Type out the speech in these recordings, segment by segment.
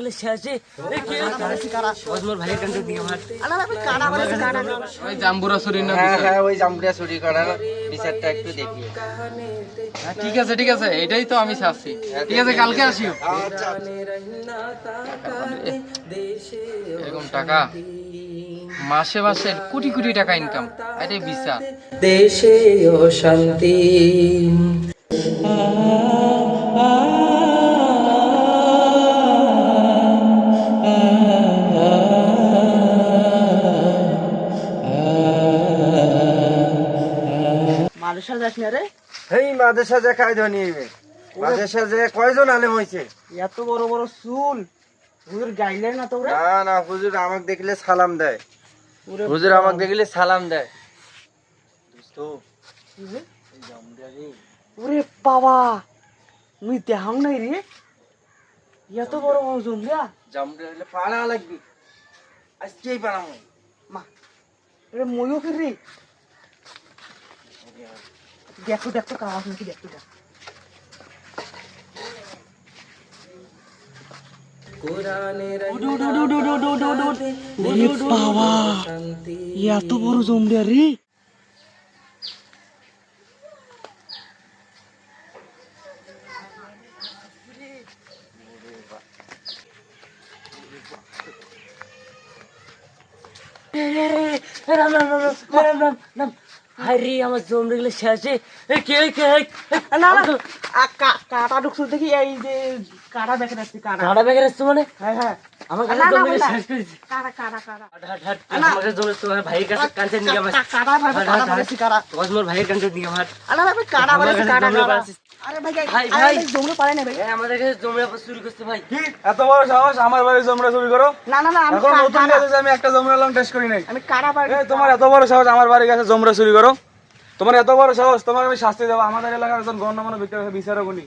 দেখলে শেষে মোর ভাইয়ের কাছে দিয়ে আমার ওই জাম্বুরা চুরি না হ্যাঁ হ্যাঁ ওই জাম্বুরা চুরি করার বিচারটা একটু দেখি। হ্যাঁ, ঠিক আছে ঠিক আছে, এটাই তো আমি চাচ্ছি। ঠিক আছে, কালকে আসিও। এরকম টাকা মাসে মাসে কোটি কোটি টাকা ইনকাম, এটাই বিচার। দেশে অশান্তি। মালয়েশিয়া যাস না রে? এই মাদেশা যে কায়দা নিয়ে মাদেশা যে কয়জন আলেম হয়েছে? এত বড় বড় চুল, হুজুর গাইলেন না তোরা? না না, হুজুর আমাকে দেখলে সালাম দেয়। হুজুর আমাকে দেখলে সালাম দেয়। ওরে বাবা, মুই দেখাম নাই রে, এত বড় বড় জমরা। জামুরা হলে পালা লাগবে, আজকেই পালামো। মা এটা ময়ও ফির রে, দেখো দেখো কাজ নাকি, দেখো দেখো। বাবা এত বড় জমরা রে। হাইরে আমার জম দেখলে শেষে কে কে না না, কাটা ঢুকছো দেখি, এই যে কাটা দেখে রাখছি, কাটা কাটা ব্যাগের আসছো মানে হ্যাঁ হ্যাঁ, আমার না, কাছে না, জম না, দেখলে না। শেষ করেছি। কাটা কাটা কাটা হাট হাট আমাকে জম তোমার ভাইয়ের কাছে কাছে নিয়ে আমার কাটা ভাই, কাটা বাড়াইছি, কাটা। মোর ভাইয়ের কাছে নিয়ে আমার আরে ভাই কাটা বাড়াইছি, কাটা জমরা কাটা। বাড়াইছিস। আরে ভাই ভাই, আরে ভাই। ভাই জমরা পারে না ভাই। আমাদের কাছে জমরা চুরি করছে ভাই। কি এত বড় সাহস আমার বাড়ি জমরা চুরি করো? না না না, আমি এখন নতুন কাটা, গেছে যে আমি একটা জমরা লং টেস্ট করি নাই। আমি কাটা বাড়ি। এই তোমার এত বড় সাহস আমার বাড়ি গেছে জমরা চুরি করো? তোমার এত বড় সাহস, তোমার আমি শাস্তি দেবো। আমাদের এলাকার একজন গণ্যমান্য ব্যক্তি আছে, বিচারক, উনি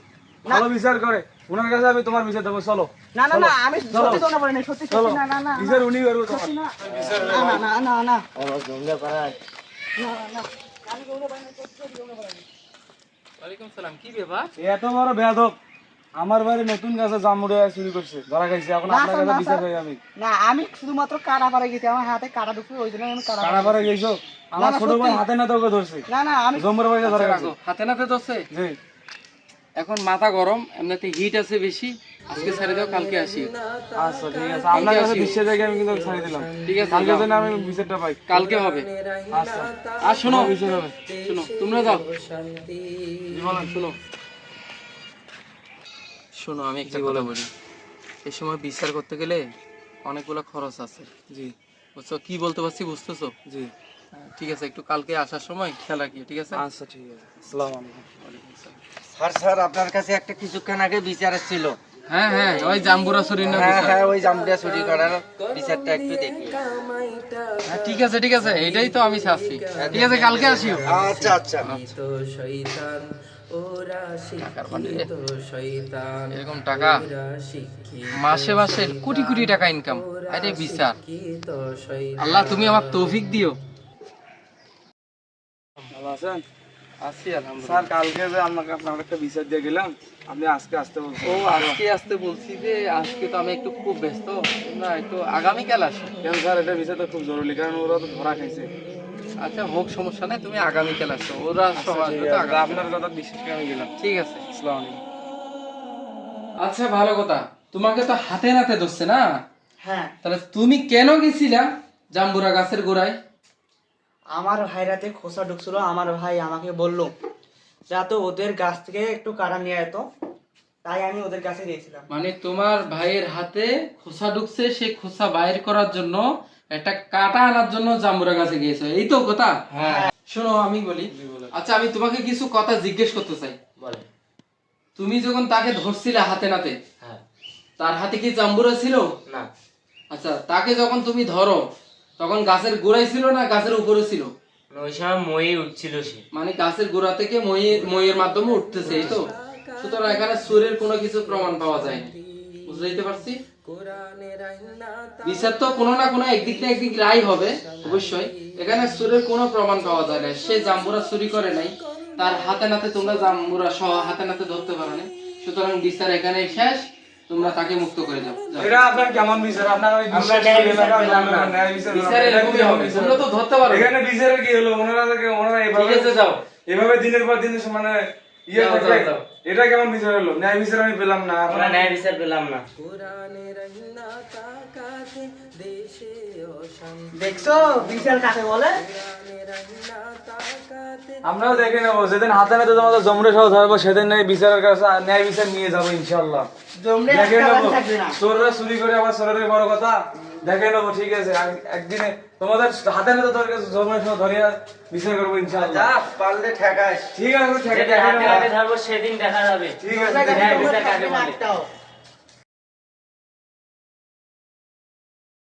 ভালো বিচার করে, উনার কাছে আমি তোমার বিচার দেবো। চলো না না না, আমি সত্যি জমরা পারি না, সত্যি চলো, সত্যি, না না না বিচার উনি করবো তোমার। সত্যি না, না না না না আমার জমরা পাড়ায় না না, আমি জমরা পারি না, সত্যি জমরা পারি না। ওয়ালাইকুম সালাম, কি ব্যাপার? এত বড় বেয়াদব আমার বাড়ি নতুন গাছে জামুড়ে চুরি করছে, ধরা খাইছে। এখন না, আপনার স্যার, কাছে না, বিচার স্যার। চাই আমি। না, আমি শুধুমাত্র কাটা পারে গেছি, আমার হাতে কাটা ঢুকছে, ওই জন্য আমি কাটা কারা পারে গেছো? আমার না, ছোট ভাই সত্যি। হাতে না তোকে ধরছে, না না, আমি জমরা বাড়িতে ধরা আচ্ছা, খাইছে। রাখো। হাতে নাতে ধরছে? জি এখন মাথা গরম, এমনিতে হিট আছে বেশি। আজকে ছেড়ে দাও, কালকে আসি। আচ্ছা ঠিক আছে, আপনার কাছে বিশ্বের জায়গায় আমি কিন্তু ছাড়ি দিলাম। ঠিক আছে, কালকে যাও। যেন আমি বিচারটা পাই। কালকে হবে। আচ্ছা আর শোনো, বিচার হবে। শোনো, তোমরা যাও। শোনো শোনো, আমি একটা কথা বলি। এই সময় বিচার করতে গেলে অনেকগুলো খরচ আছে। জি বুঝছো? কি বলতে পারছি, বুঝতেছো? জি ঠিক আছে, একটু কালকে আসার সময় খেয়াল রাখিও। ঠিক আছে? আচ্ছা ঠিক আছে, আসসালামু আলাইকুম। ওয়ালাইকুম আসসালাম। স্যার স্যার, আপনার কাছে একটা কিছুক্ষণ আগে বিচার ছিল। হ্যাঁ হ্যাঁ, ওই জাম্বুরা চুরি না হ্যাঁ বিচার। হ্যাঁ, ওই জামুড়া চুরি করার বিচারটা একটু দেখি। হ্যাঁ, ঠিক আছে ঠিক আছে, এটাই তো আমি চাচ্ছি। ঠিক আছে, কালকে আসিও। আচ্ছা আচ্ছা তো শয়তান ওরা শিক্ষিত শয়তান, এরকম টাকা ওরা শিক্ষিত মাসে মাসে কোটি কোটি টাকা ইনকাম, এটাই বিচার। শয়তান। আল্লাহ তুমি আমার তৌফিক দিও। ভালো আছেন? আছি আলহামদুলিল্লাহ। স্যার কালকে যে আপনার একটা বিচার দিয়ে গেলাম, আপনি আজকে আসতে বলছেন। ও আজকে আসতে বলছি যে আজকে তো আমি একটু খুব ব্যস্ত, না একটু আগামীকাল আসো। কেন স্যার, এটা বিচারটা খুব জরুরি, কারণ ওরা তো ধরা খাইছে। আচ্ছা হোক, সমস্যা নেই, তুমি আগামীকাল আসো। ওরা সব আসবে তো আগামী। আপনার কথা বিশ্বাস করে আমি গেলাম। ঠিক আছে। আসসালামু আলাইকুম। আচ্ছা ভালো কথা, তোমাকে তো হাতে নাতে ধরছে না? হ্যাঁ, তাহলে তুমি কেন গেছিলা জাম্বুরা গাছের গোড়ায়? আমার ভাইরাতে খোসা ঢুকছিল, আমার ভাই আমাকে বললো যাতে ওদের গাছ থেকে একটু কাটা নিয়ে যেত, তাই আমি ওদের কাছে দিয়েছিলাম। মানে তোমার ভাইয়ের হাতে খোসা ঢুকছে, সেই খোসা বাইর করার জন্য একটা কাটা আনার জন্য জাম্বুরা গাছে গিয়েছো, এই তো কথা? হ্যাঁ শোনো আমি বলি। আচ্ছা আমি তোমাকে কিছু কথা জিজ্ঞেস করতে চাই। বলে তুমি যখন তাকে ধরছিলে হাতে নাতে, হ্যাঁ, তার হাতে কি জাম্বুরা ছিল? না আচ্ছা তাকে যখন তুমি ধরো তখন গাছের গোড়ায় ছিল না গাছের উপরে ছিল? ওই সময় মই উঠছিল সে। মানে গাছের গোড়া থেকে মইয়ের মাধ্যমে উঠতেছে, এই তো? সুতরাং এখানে সুরের কোনো কিছু প্রমাণ পাওয়া যায়নি, বুঝতে পারছি? বিচার তো কোনো না কোনো একদিক না একদিক রায় হবে অবশ্যই। এখানে সুরের কোনো প্রমাণ পাওয়া যায় না। সে জাম্বুরা চুরি করে নাই, তার হাতে নাতে তোমরা জাম্বুরা সহ হাতে নাতে ধরতে পারো না। সুতরাং বিচার এখানে শেষ। তোমরা তাকে মুক্ত করে দাও। যাও। এটা আপনার কেমন বিচার? আপনার ওই আমরা ন্যায় বিচার পেলাম না। ন্যায় বিচার পেলাম না। বিচার এরকমই হবে, তোমরা তো ধরতে পারো। এখানে বিচারের কি হলো? ওনারা ঠিক আছে, যাও। এভাবে দিনের পর দিন মানে ইয়ে যাও, করবে। যাও। এটা কেমন বিচার হলো? ন্যায় বিচার আমি পেলাম না। আমরা ন্যায় বিচার পেলাম না। দেখছো বিচার কাকে বলে? আমরাও দেখে নেবো, যেদিন হাতে নাতে তোমাদের জমরে সহ ধরবো সেদিন ন্যায় বিচারের কাছে ন্যায় বিচার নিয়ে যাবো ইনশাল্লাহ। জমরে দেখে একটা নেবো, বাদ থাকবে না। চোররা চুরি করে আবার চোরের বড় কথা দেখে নেবো। ঠিক আছে, একদিনে তোমাদের হাতে নাতে তোর জমরে সহ ধরিয়া বিচার করবো ইনশাল্লাহ। পারলে ঠেকাস। ঠিক আছে, যেদিন হাতে হাতে ধরবো সেদিন দেখা যাবে ঠিক আছে, জমরে ন্যায় কাকে বিচার কাকে থাকবে না বলে। একটাও।